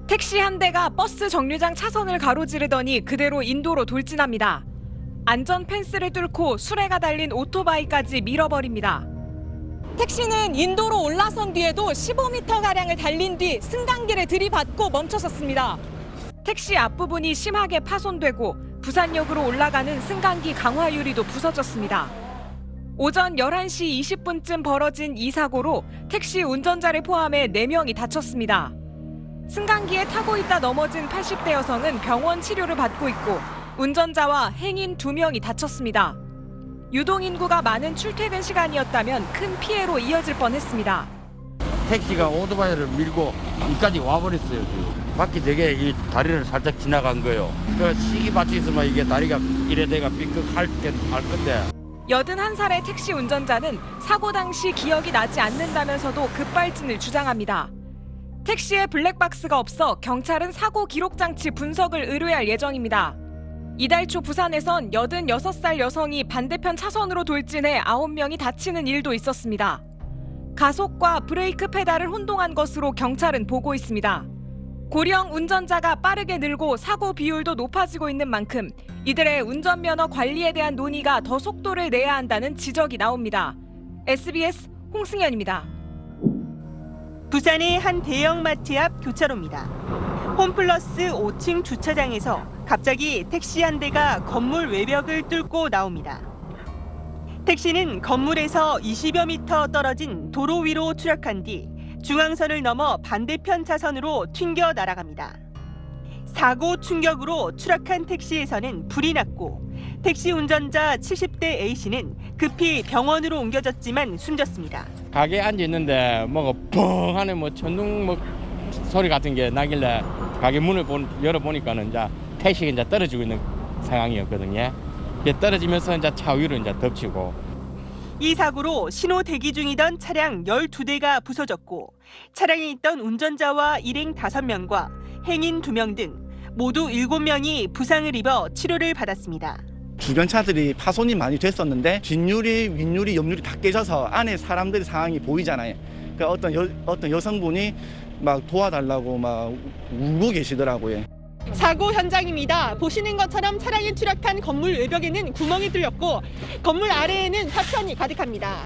택시 한 대가 버스 정류장 차선을 가로지르더니 그대로 인도로 돌진합니다. 안전 펜스를 뚫고 수레가 달린 오토바이까지 밀어버립니다. 택시는 인도로 올라선 뒤에도 15m가량을 달린 뒤 승강기를 들이받고 멈춰섰습니다. 택시 앞부분이 심하게 파손되고 부산역으로 올라가는 승강기 강화 유리도 부서졌습니다. 오전 11시 20분쯤 벌어진 이 사고로 택시 운전자를 포함해 4명이 다쳤습니다. 승강기에 타고 있다 넘어진 80대 여성은 병원 치료를 받고 있고 운전자와 행인 2명이 다쳤습니다. 유동인구가 많은 출퇴근 시간이었다면 큰 피해로 이어질 뻔했습니다. 택시가 오토바이를 밀고 여기까지 와버렸어요. 지금. 바퀴 되게 이 다리를 살짝 지나간 거예요. 그 시기 맞춰 있으면 이게 다리가 이래 돼가 삐끗할 건데. 81살의 택시 운전자는 사고 당시 기억이 나지 않는다면서도 급발진을 주장합니다. 택시에 블랙박스가 없어 경찰은 사고 기록 장치 분석을 의뢰할 예정입니다. 이달 초 부산에선 86살 여성이 반대편 차선으로 돌진해 9명이 다치는 일도 있었습니다. 가속과 브레이크 페달을 혼동한 것으로 경찰은 보고 있습니다. 고령 운전자가 빠르게 늘고 사고 비율도 높아지고 있는 만큼 이들의 운전면허 관리에 대한 논의가 더 속도를 내야 한다는 지적이 나옵니다. SBS 홍승연입니다. 부산의 한 대형마트 앞 교차로입니다. 홈플러스 5층 주차장에서 갑자기 택시 한 대가 건물 외벽을 뚫고 나옵니다. 택시는 건물에서 20여 미터 떨어진 도로 위로 추락한 뒤 중앙선을 넘어 반대편 차선으로 튕겨 날아갑니다. 사고 충격으로 추락한 택시에서는 불이 났고 택시 운전자 70대 A씨는 급히 병원으로 옮겨졌지만 숨졌습니다. 가게에 앉아 있는데 뭐가 뻥 하는 뭐 천둥 뭐 소리 같은 게 나길래 가게 문을 열어보니까는 이제 택시가 이제 떨어지고 있는 상황이었거든요. 이게 떨어지면서 이제 차 위로 이제 덮치고. 이 사고로 신호 대기 중이던 차량 12대가 부서졌고 차량에 있던 운전자와 일행 5명과 행인 2명 등 모두 7명이 부상을 입어 치료를 받았습니다. 주변 차들이 파손이 많이 됐었는데 뒷유리, 윗유리, 옆유리 다 깨져서 안에 사람들의 상황이 보이잖아요. 그러니까 어떤 여성분이 막 도와달라고 막 울고 계시더라고요. 사고 현장입니다. 보시는 것처럼 차량이 추락한 건물 외벽에는 구멍이 뚫렸고 건물 아래에는 파편이 가득합니다.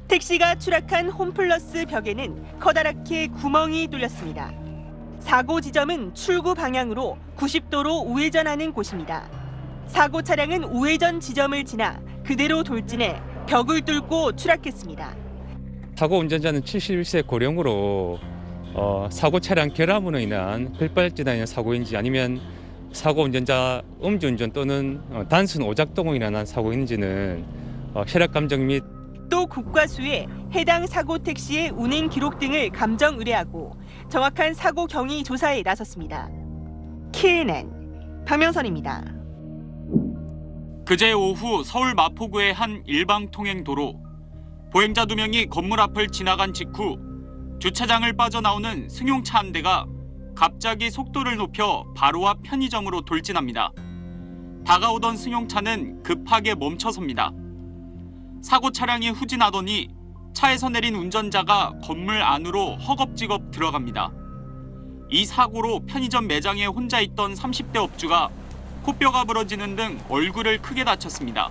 택시가 추락한 홈플러스 벽에는 커다랗게 구멍이 뚫렸습니다. 사고 지점은 출구 방향으로 90도로 우회전하는 곳입니다. 사고 차량은 우회전 지점을 지나 그대로 돌진해 벽을 뚫고 추락했습니다. 사고 운전자는 71세 고령으로 사고 차량 결함으로 인한 급발진에 인한 사고인지 아니면 사고 운전자 음주운전 또는 단순 오작동으로 인한 사고인지는 혈액 감정 및 또 국과수에 해당 사고 택시의 운행 기록 등을 감정 의뢰하고 정확한 사고 경위 조사에 나섰습니다. KNN 박명선입니다. 그제 오후 서울 마포구의 한 일방통행도로 보행자 2명이 건물 앞을 지나간 직후 주차장을 빠져나오는 승용차 한 대가 갑자기 속도를 높여 바로 앞 편의점으로 돌진합니다. 다가오던 승용차는 급하게 멈춰섭니다. 사고 차량이 후진하더니 차에서 내린 운전자가 건물 안으로 허겁지겁 들어갑니다. 이 사고로 편의점 매장에 혼자 있던 30대 업주가 코뼈가 부러지는 등 얼굴을 크게 다쳤습니다.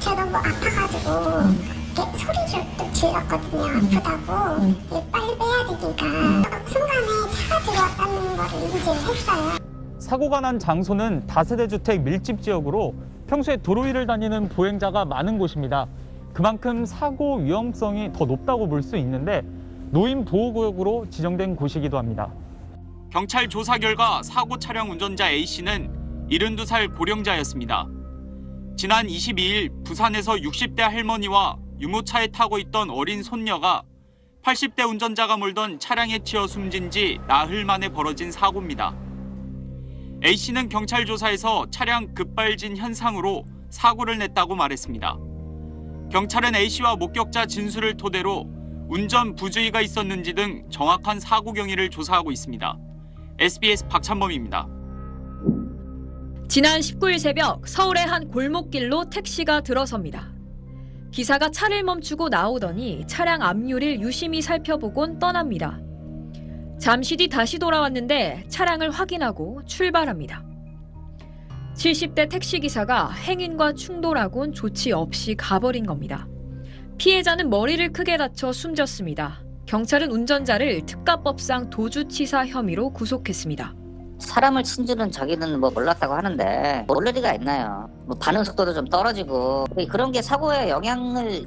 제가 너무 아파가지고 소리를 질렀거든요. 아프다고. 빨리 빼야 되니까. 순간에 차가 들어왔다는 걸 인지를 했어요. 사고가 난 장소는 다세대 주택 밀집 지역으로 평소에 도로 위를 다니는 보행자가 많은 곳입니다. 그만큼 사고 위험성이 더 높다고 볼 수 있는데 노인 보호구역으로 지정된 곳이기도 합니다. 경찰 조사 결과 사고 차량 운전자 A씨는 72살 고령자였습니다. 지난 22일 부산에서 60대 할머니와 유모차에 타고 있던 어린 손녀가 80대 운전자가 몰던 차량에 치여 숨진 지 나흘 만에 벌어진 사고입니다. A씨는 경찰 조사에서 차량 급발진 현상으로 사고를 냈다고 말했습니다. 경찰은 A씨와 목격자 진술을 토대로 운전 부주의가 있었는지 등 정확한 사고 경위를 조사하고 있습니다. SBS 박찬범입니다. 지난 19일 새벽 서울의 한 골목길로 택시가 들어섭니다. 기사가 차를 멈추고 나오더니 차량 앞유리를 유심히 살펴보곤 떠납니다. 잠시 뒤 다시 돌아왔는데 차량을 확인하고 출발합니다. 70대 택시기사가 행인과 충돌하곤 조치 없이 가버린 겁니다. 피해자는 머리를 크게 다쳐 숨졌습니다. 경찰은 운전자를 특가법상 도주치사 혐의로 구속했습니다. 사람을 친 줄은 자기는 뭐 몰랐다고 하는데 모를 리가 있나요? 뭐 반응 속도도 좀 떨어지고 그런 게 사고에 영향을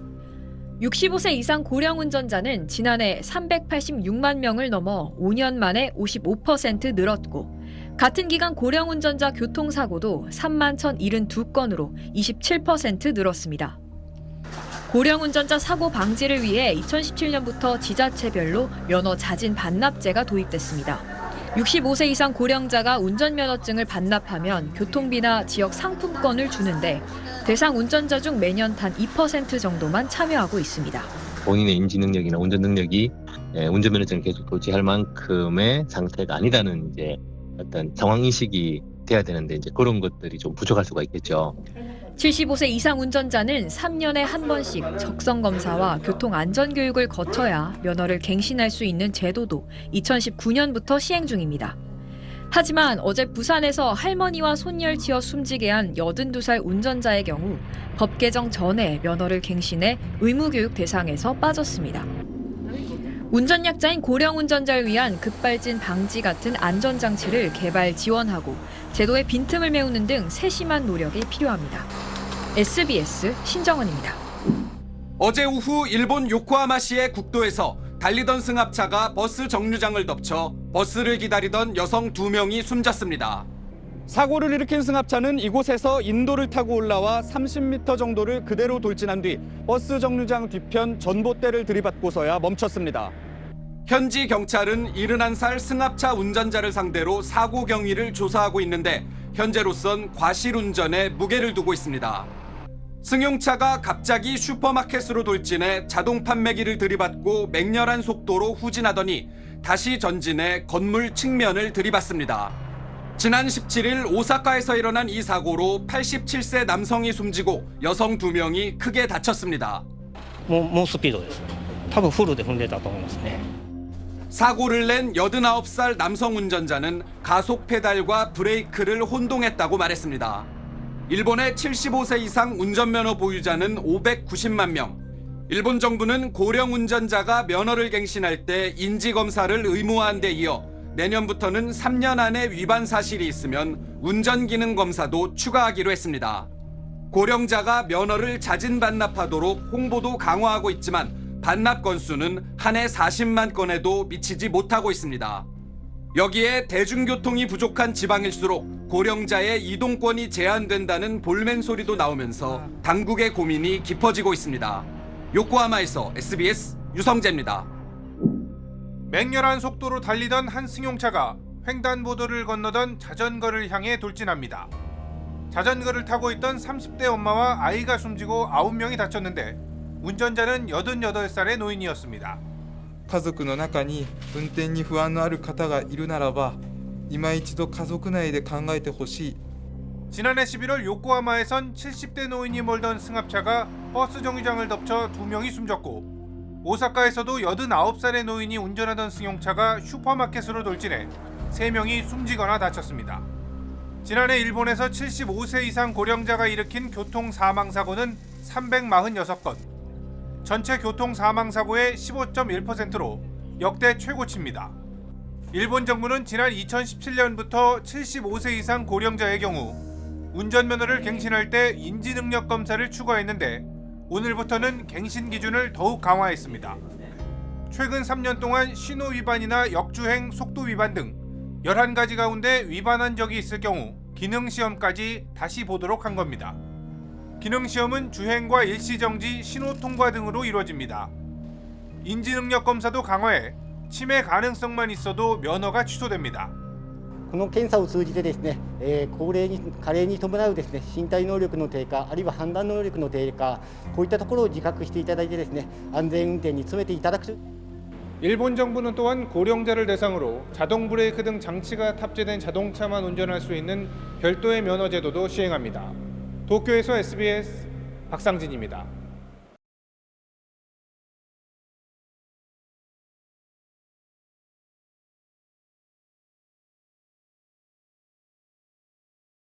65세 이상 고령 운전자는 지난해 386만 명을 넘어 5년 만에 55% 늘었고 같은 기간 고령 운전자 교통사고도 3만 1,072건으로 27% 늘었습니다. 고령 운전자 사고 방지를 위해 2017년부터 지자체별로 면허 자진 반납제가 도입됐습니다. 65세 이상 고령자가 운전면허증을 반납하면 교통비나 지역 상품권을 주는데 대상 운전자 중 매년 단 2% 정도만 참여하고 있습니다. 본인의 인지 능력이나 운전 능력이 운전면허증을 계속 도지할 만큼의 상태가 아니다는 이제 어떤 상황 인식이 돼야 되는데 이제 그런 것들이 좀 부족할 수가 있겠죠. 75세 이상 운전자는 3년에 한 번씩 적성 검사와 교통 안전 교육을 거쳐야 면허를 갱신할 수 있는 제도도 2019년부터 시행 중입니다. 하지만 어제 부산에서 할머니와 손녀를 치어 숨지게 한 82살 운전자의 경우 법 개정 전에 면허를 갱신해 의무교육 대상에서 빠졌습니다. 운전약자인 고령 운전자를 위한 급발진 방지 같은 안전장치를 개발 지원하고 제도의 빈틈을 메우는 등 세심한 노력이 필요합니다. SBS 신정원입니다. 어제 오후 일본 요코하마시의 국도에서 달리던 승합차가 버스 정류장을 덮쳐 버스를 기다리던 여성 2명이 숨졌습니다. 사고를 일으킨 승합차는 이곳에서 인도를 타고 올라와 30m 정도를 그대로 돌진한 뒤 버스 정류장 뒤편 전봇대를 들이받고서야 멈췄습니다. 현지 경찰은 71살 승합차 운전자를 상대로 사고 경위를 조사하고 있는데 현재로선 과실운전에 무게를 두고 있습니다. 승용차가 갑자기 슈퍼마켓으로 돌진해 자동 판매기를 들이받고 맹렬한 속도로 후진하더니 다시 전진해 건물 측면을 들이받습니다. 지난 17일 오사카에서 일어난 이 사고로 87세 남성이 숨지고 여성 2명이 크게 다쳤습니다. 猛スピードです。多分フルで踏んでたと思いますね。 사고를 낸 89살 남성 운전자는 가속 페달과 브레이크를 혼동했다고 말했습니다. 일본의 75세 이상 운전면허 보유자는 590만 명. 일본 정부는 고령 운전자가 면허를 갱신할 때 인지검사를 의무화한 데 이어 내년부터는 3년 안에 위반 사실이 있으면 운전기능검사도 추가하기로 했습니다. 고령자가 면허를 자진 반납하도록 홍보도 강화하고 있지만 반납 건수는 한 해 40만 건에도 미치지 못하고 있습니다. 여기에 대중교통이 부족한 지방일수록 고령자의 이동권이 제한된다는 볼멘 소리도 나오면서 당국의 고민이 깊어지고 있습니다. 요코하마에서 SBS 유성재입니다. 맹렬한 속도로 달리던 한 승용차가 횡단보도를 건너던 자전거를 향해 돌진합니다. 자전거를 타고 있던 30대 엄마와 아이가 숨지고 9명이 다쳤는데 운전자는 88살의 노인이었습니다. 家族の中に運転に不安のある方がいるならば今一度家族内で考えてほしい. 지난해 11월 요코하마에선 70대 노인이 몰던 승합차가 버스 정류장을 덮쳐 2명이 숨졌고 오사카에서도 89살의 노인이 운전하던 승용차가 슈퍼마켓으로 돌진해 3명이 숨지거나 다쳤습니다. 지난해 일본에서 75세 이상 고령자가 일으킨 교통 사망사고는 346건, 전체 교통 사망사고의 15.1%로 역대 최고치입니다. 일본 정부는 지난 2017년부터 75세 이상 고령자의 경우 운전면허를 갱신할 때 인지능력 검사를 추가했는데 오늘부터는 갱신 기준을 더욱 강화했습니다. 최근 3년 동안 신호 위반이나 역주행, 속도 위반 등 11가지 가운데 위반한 적이 있을 경우 기능시험까지 다시 보도록 한 겁니다. 기능시험은 주행과 일시정지, 신호 통과 등으로 이루어집니다. 인지능력 검사도 강화해 치매 가능성만 있어도 면허가 취소됩니다. この検査を通じてですね、高齢に加齢に伴うですね、身体能力の低下、あるいは判断能力の低下、こういったところを自覚していただいてですね、安全運転に努めていただく。 일본 정부는 또한 고령자를 대상으로 자동 브레이크 등 장치가 탑재된 자동차만 운전할 수 있는 별도의 면허 제도도 시행합니다. 도쿄에서 SBS 박상진입니다.